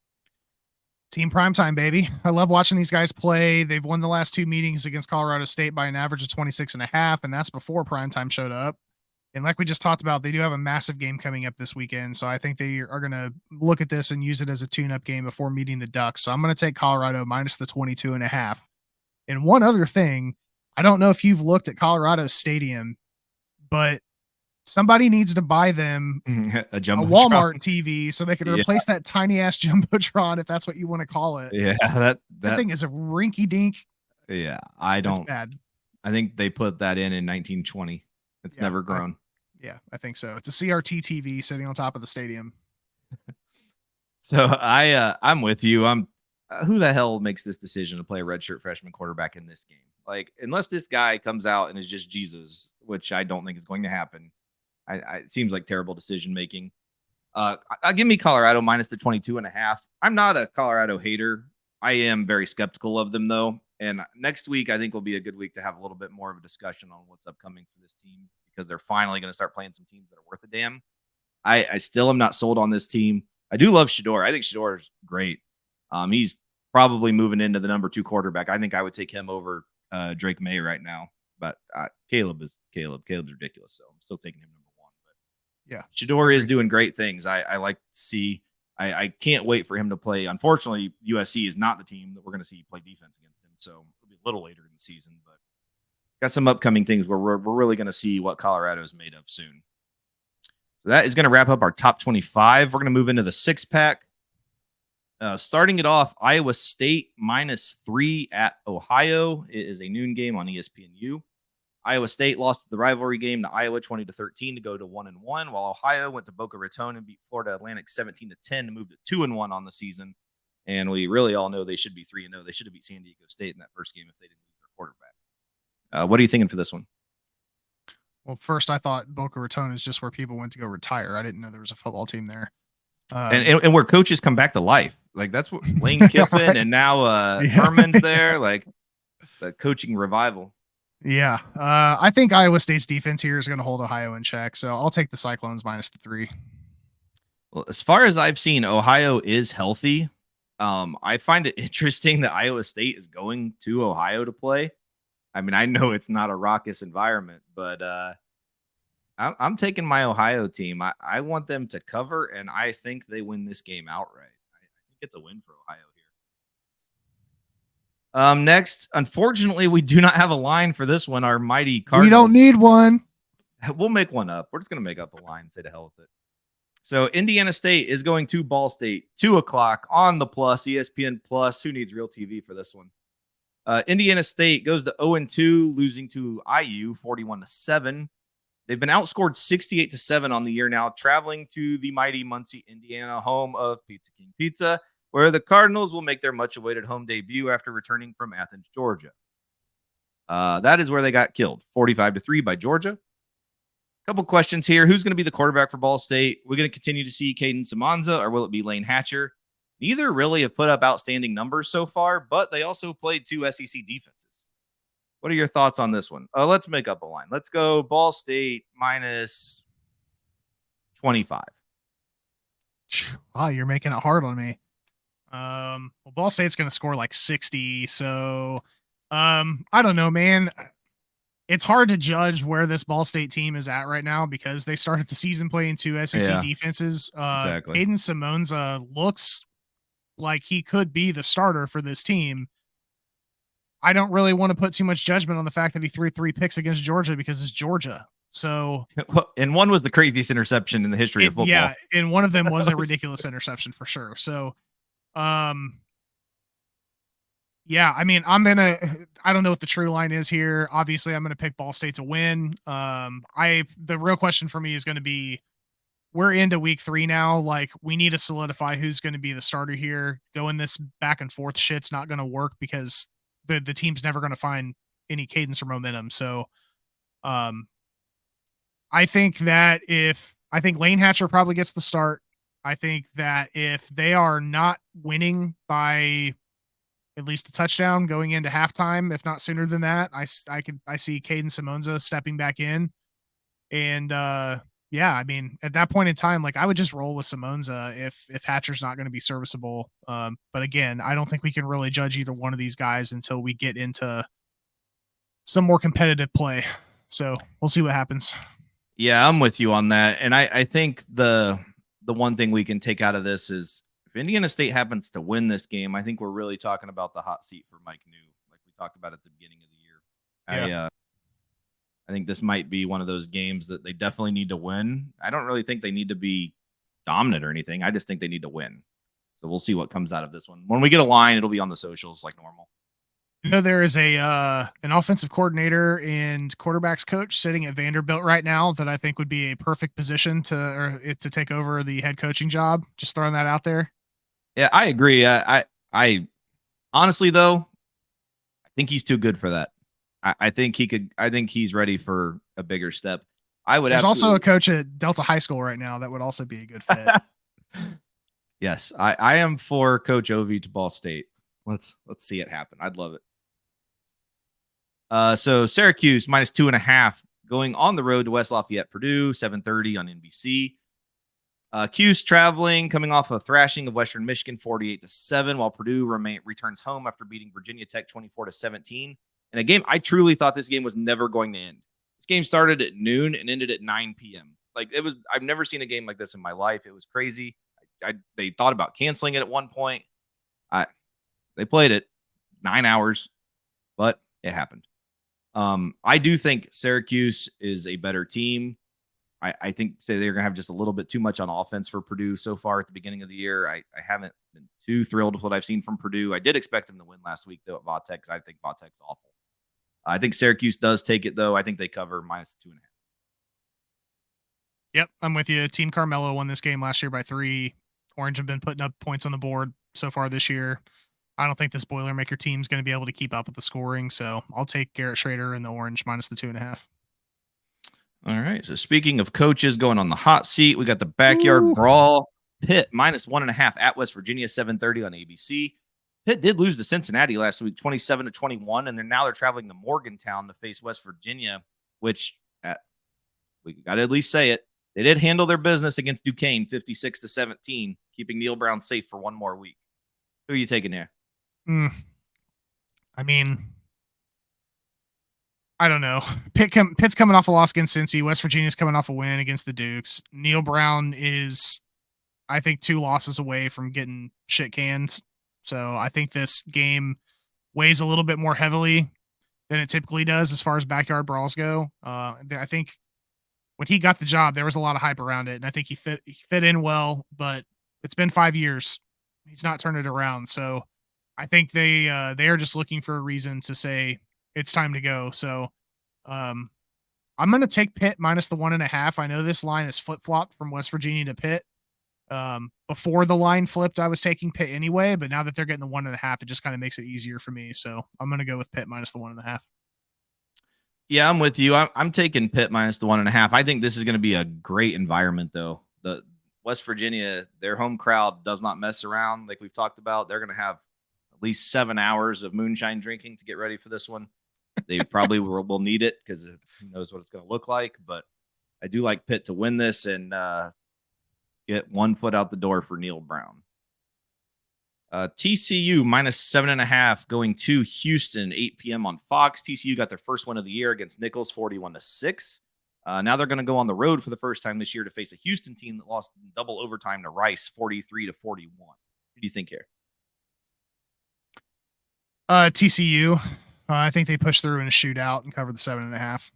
Team primetime, baby. I love watching these guys play. They've won the last 2 meetings against Colorado State by an average of 26.5, and that's before primetime showed up. And like we just talked about, they do have a massive game coming up this weekend. So I think they are going to look at this and use it as a tune-up game before meeting the Ducks. So I'm going to take Colorado minus the 22.5. And one other thing, I don't know if you've looked at Colorado Stadium, but somebody needs to buy them a Walmart TV so they can replace that tiny ass Jumbotron, if that's what you want to call it. Yeah, that thing is a rinky dink. Yeah, I don't. It's bad. I think they put that in 1920. It's never grown. I think so. It's a CRT TV sitting on top of the stadium. So I'm with you. Who the hell makes this decision to play a redshirt freshman quarterback in this game? Like, unless this guy comes out and is just Jesus, which I don't think is going to happen. It seems like terrible decision making. Give me Colorado minus the 22.5. I'm not a Colorado hater. I am very skeptical of them though. And next week, I think will be a good week to have a little bit more of a discussion on what's upcoming for this team because they're finally going to start playing some teams that are worth a damn. I still am not sold on this team. I do love Shedeur. I think Shedeur is great. He's probably moving into the number 2 quarterback. I think I would take him over Drake May right now. But Caleb's ridiculous, so I'm still taking him number 1. But yeah, Shedeur is doing great things. I like to see. I can't wait for him to play. Unfortunately, USC is not the team that we're going to see play defense against him, so it'll be a little later in the season. But got some upcoming things where we're really going to see what Colorado is made of soon. So that is going to wrap up our top 25. We're going to move into the 6-pack. Starting it off, Iowa State -3 at Ohio. It is a noon game on ESPNU. Iowa State lost the rivalry game to Iowa 20-13 to go to 1-1, while Ohio went to Boca Raton and beat Florida Atlantic 17-10 to move to 2-1 on the season. And we really all know they should be 3-0. They should have beat San Diego State in that first game if they didn't lose their quarterback. What are you thinking for this one? Well, first I thought Boca Raton is just where people went to go retire. I didn't know there was a football team there. And where coaches come back to life. Like that's what Lane Kiffin right. and now Yeah. Herman's there. Like the coaching revival. Yeah. I think Iowa State's defense here is going to hold Ohio in check. So I'll take the Cyclones minus the 3. Well, as far as I've seen, Ohio is healthy. I find it interesting that Iowa State is going to Ohio to play. I mean, I know it's not a raucous environment, but I'm taking my Ohio team. I want them to cover, and I think they win this game outright. I think it's a win for Ohio here. Next, unfortunately, we do not have a line for this one. Our mighty Cardinals. We don't need one. We'll make one up. We're just going to make up a line and say to hell with it. So Indiana State is going to Ball State, 2:00 on the Plus, ESPN Plus. Who needs real TV for this one? Indiana State goes to 0-2, losing to IU 41-7. They've been outscored 68-7 on the year now, traveling to the mighty Muncie, Indiana, home of Pizza King Pizza, where the Cardinals will make their much-awaited home debut after returning from Athens, Georgia. That is where they got killed, 45-3 by Georgia. Couple questions here. Who's going to be the quarterback for Ball State? We're going to continue to see Caden Simonza, or will it be Lane Hatcher? Neither really have put up outstanding numbers so far, but they also played 2 SEC defenses. What are your thoughts on this one? Let's make up a line. Let's go Ball State minus 25. Wow, you're making it hard on me. Well, Ball State's going to score like 60. So, I don't know, man. It's hard to judge where this Ball State team is at right now because they started the season playing 2 SEC defenses. Exactly. Caden Simonza looks like he could be the starter for this team. I don't really want to put too much judgment on the fact that he threw 3 picks against Georgia because it's Georgia. So, and one was the craziest interception in the history of football. Yeah, and one of them was a ridiculous interception for sure. So, yeah, I mean, I don't know what the true line is here. Obviously, I'm going to pick Ball State to win. The real question for me is going to be, we're into week 3 now. Like, we need to solidify who's going to be the starter here. Going this back and forth shit's not going to work because the team's never going to find any cadence or momentum. So, I think Lane Hatcher probably gets the start. I think that if they are not winning by at least a touchdown going into halftime, if not sooner than that, I see Caden Simonza stepping back in. And yeah, I mean, at that point in time, like I would just roll with Simonza if Hatcher's not going to be serviceable. But again, I don't think we can really judge either one of these guys until we get into some more competitive play. So we'll see what happens. Yeah, I'm with you on that. And I think the one thing we can take out of this is if Indiana State happens to win this game, I think we're really talking about the hot seat for Mike New, like we talked about at the beginning of the year. Yeah. I think this might be one of those games that they definitely need to win. I don't really think they need to be dominant or anything. I just think they need to win. So we'll see what comes out of this one. When we get a line, it'll be on the socials like normal. You know, there is an offensive coordinator and quarterbacks coach sitting at Vanderbilt right now that I think would be a perfect position to take over the head coaching job. Just throwing that out there. Yeah, I agree. I honestly though, I think he's too good for that. I think he could. I think he's ready for a bigger step. There's also a coach at Delta High School right now that would also be a good fit. Yes, I am for Coach Ovi to Ball State. Let's see it happen. I'd love it. So Syracuse minus 2.5 going on the road to West Lafayette, Purdue, 7:30 on NBC. Cuse traveling, coming off a thrashing of Western Michigan, 48-7, while Purdue returns home after beating Virginia Tech 24-17. In a game, I truly thought this game was never going to end. This game started at noon and ended at 9 p.m. Like it was, I've never seen a game like this in my life. It was crazy. They thought about canceling it at one point. They played it 9 hours, but it happened. I do think Syracuse is a better team. I think they're going to have just a little bit too much on offense for Purdue so far at the beginning of the year. I haven't been too thrilled with what I've seen from Purdue. I did expect them to win last week, though, at Va Tech, because I think Va Tech's awful. I think Syracuse does take it, though. I think they cover minus 2.5. Yep, I'm with you. Team Carmelo won this game last year by 3. Orange have been putting up points on the board so far this year. I don't think this Boilermaker team is going to be able to keep up with the scoring. So I'll take Garrett Schrader in the orange minus the 2.5. All right. So speaking of coaches going on the hot seat, we got the backyard Ooh. brawl. Pitt minus 1.5 at West Virginia, 7:30 on ABC. Pitt did lose to Cincinnati last week, 27-21, and they're traveling to Morgantown to face West Virginia, which we got to at least say it. They did handle their business against Duquesne, 56-17, keeping Neil Brown safe for one more week. Who are you taking there? I mean, I don't know. Pitt's coming off a loss against Cincy. West Virginia's coming off a win against the Dukes. Neil Brown is, I think, 2 losses away from getting shit canned. So I think this game weighs a little bit more heavily than it typically does as far as backyard brawls go. I think when he got the job, there was a lot of hype around it, and I think he fit in well. But it's been 5 years; he's not turned it around. So I think they are just looking for a reason to say it's time to go. So I'm going to take Pitt minus the 1.5. I know this line is flip flopped from West Virginia to Pitt. Before the line flipped, I was taking Pitt anyway, but now that they're getting the 1.5, it just kind of makes it easier for me. So I'm going to go with Pitt minus the 1.5. Yeah, I'm with you. I'm taking Pitt minus the 1.5. I think this is going to be a great environment, though. The West Virginia, their home crowd does not mess around, like we've talked about. They're going to have at least 7 hours of moonshine drinking to get ready for this one. They probably will need it because who knows what it's going to look like. But I do like Pitt to win this and get 1 foot out the door for Neil Brown. TCU minus 7.5 going to Houston, 8 p.m. on Fox. TCU got their first win of the year against Nichols, 41-6. Now they're going to go on the road for the first time this year to face a Houston team that lost in double overtime to Rice, 43-41. Who do you think here? TCU. I think they pushed through in a shootout and covered the 7.5.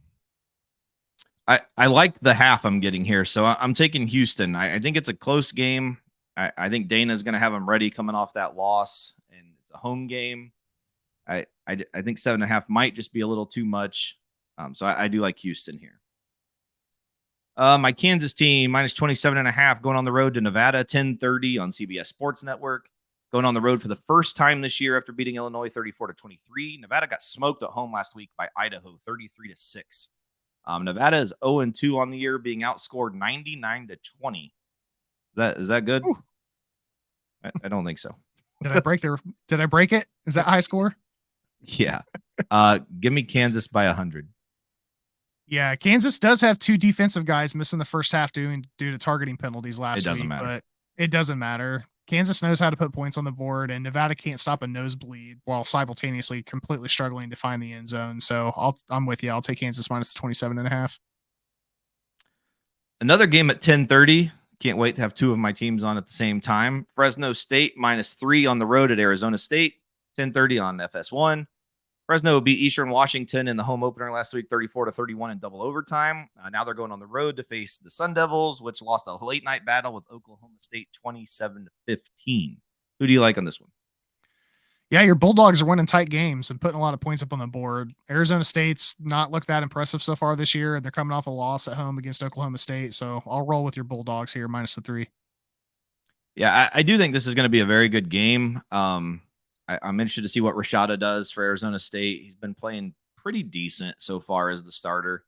I like the half I'm getting here, so I'm taking Houston. I think it's a close game. I think Dana's going to have them ready coming off that loss, and it's a home game. I think 7.5 might just be a little too much. So I do like Houston here. My Kansas team minus 27.5 going on the road to Nevada, 10:30 on CBS Sports Network. Going on the road for the first time this year after beating Illinois 34-23. Nevada got smoked at home last week by Idaho 33-6. Nevada is 0-2 on the year, being outscored 99-20. Is that good? I don't think so. Did I break it? Is that high score? Yeah. Give me Kansas by 100. Yeah, Kansas does have 2 defensive guys missing the first half due to targeting penalties last week. It doesn't matter. But it doesn't matter. Kansas knows how to put points on the board, and Nevada can't stop a nosebleed while simultaneously completely struggling to find the end zone. So I'm with you. I'll take Kansas minus the 27.5. Another game at 10:30. Can't wait to have 2 of my teams on at the same time. Fresno State minus 3 on the road at Arizona State, 10:30 on FS1. Fresno beat Eastern Washington in the home opener last week, 34-31 in double overtime. Now they're going on the road to face the Sun Devils, which lost a late night battle with Oklahoma State 27-15. Who do you like on this one? Yeah, your Bulldogs are winning tight games and putting a lot of points up on the board. Arizona State's not looked that impressive so far this year, and they're coming off a loss at home against Oklahoma State. So I'll roll with your Bulldogs here, minus the 3. Yeah, I do think this is going to be a very good game. I'm interested to see what Rashada does for Arizona State. He's been playing pretty decent so far as the starter.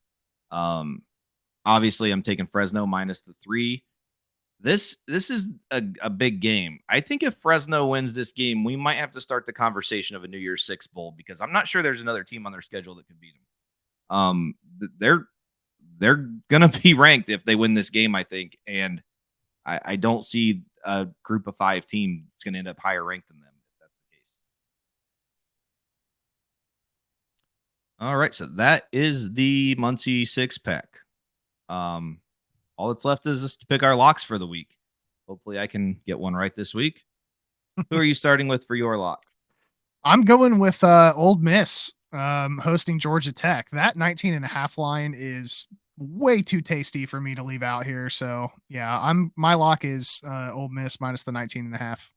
Obviously, I'm taking Fresno minus the 3. This is a big game. I think if Fresno wins this game, we might have to start the conversation of a New Year's Six bowl because I'm not sure there's another team on their schedule that could beat them. They're gonna be ranked if they win this game, I think, and I don't see a group of 5 team that's going to end up higher ranked than them if that's the case. All right, so that is the Muncie 6-pack. All that's left is just to pick our locks for the week. Hopefully I can get one right this week. Who are you starting with for your lock? I'm going with Ole Miss hosting Georgia Tech. That 19.5 line is way too tasty for me to leave out here. So yeah, my lock is Ole Miss minus the 19.5.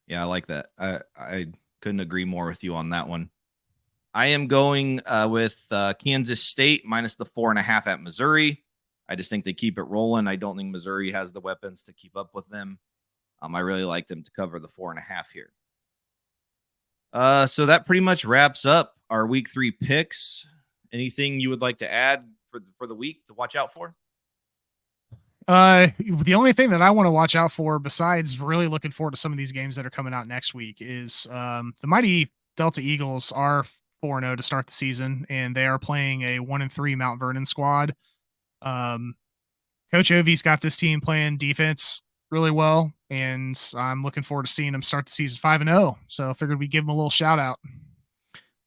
Yeah, I like that. I couldn't agree more with you on that one. I am going with Kansas State minus the 4.5 at Missouri. I just think they keep it rolling. I don't think Missouri has the weapons to keep up with them. I really like them to cover the 4.5 here. So that pretty much wraps up our week 3 picks. Anything you would like to add for the week to watch out for? The only thing that I want to watch out for, besides really looking forward to some of these games that are coming out next week, is the mighty Delta Eagles are 4-0 to start the season, and they are playing a 1-3 Mount Vernon squad. Coach Ovi's got this team playing defense really well, and I'm looking forward to seeing them start the season 5-0. So I figured we'd give them a little shout out.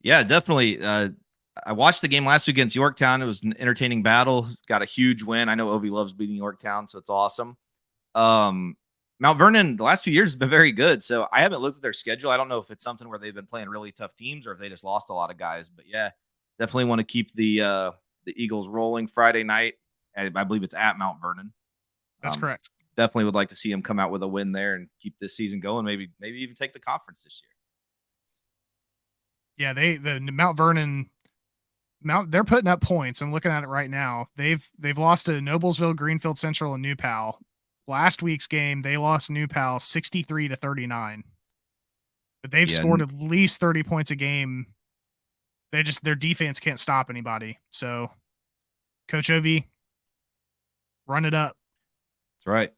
Yeah, definitely. I watched the game last week against Yorktown. It was an entertaining battle. Got a huge win. I know Ovi loves beating Yorktown, so it's awesome. Mount Vernon, the last few years has been very good. So I haven't looked at their schedule. I don't know if it's something where they've been playing really tough teams or if they just lost a lot of guys. But yeah, definitely want to keep the Eagles rolling Friday night. I believe it's at Mount Vernon. That's correct. Definitely would like to see them come out with a win there and keep this season going. Maybe even take the conference this year. Yeah, the Mount Vernon. They're putting up points. I'm looking at it right now. They've lost to Noblesville, Greenfield Central, and New Pal. Last week's game, they lost New Pal 63-39. But they've scored at least 30 points a game. Their defense can't stop anybody. So, Coach Ovi, run it up. That's right.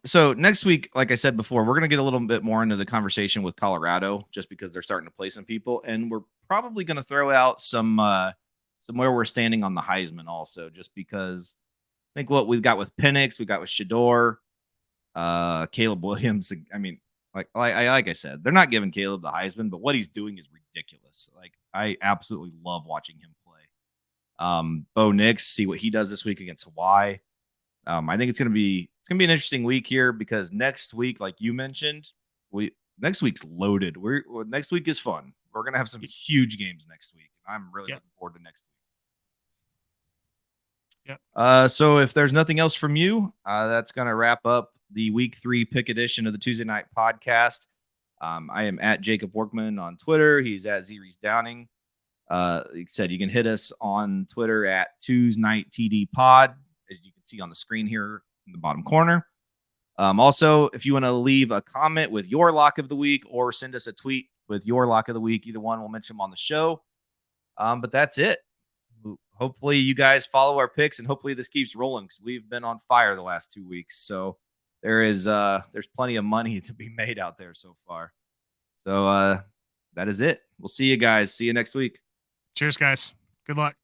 So next week, like I said before, we're going to get a little bit more into the conversation with Colorado just because they're starting to play some people, and we're probably going to throw out some where we're standing on the Heisman also, just because I think what we've got with Penix, we got with Shador, Caleb Williams. I mean, like I said, they're not giving Caleb the Heisman, but what he's doing is ridiculous. Like, I absolutely love watching him play. Bo Nix, see what he does this week against Hawaii. I think it's gonna be an interesting week here because next week, like you mentioned, next week's loaded. Next week is fun. We're gonna have some huge games next week. I'm really looking forward to next week. Yep. So if there's nothing else from you, that's gonna wrap up the week 3 pick edition of the Tuesday Night Podcast. I am at Jacob Workman on Twitter. He's at Zeries Downing. Like I said, you can hit us on Twitter at Tuesday Night TD Pod, as you can see on the screen here in the bottom corner. Also, if you want to leave a comment with your lock of the week or send us a tweet with your lock of the week, either one, we'll mention them on the show. But that's it. Hopefully you guys follow our picks, and hopefully this keeps rolling because we've been on fire the last 2 weeks. So there's plenty of money to be made out there so far. So that is it. We'll see you guys. See you next week. Cheers, guys. Good luck.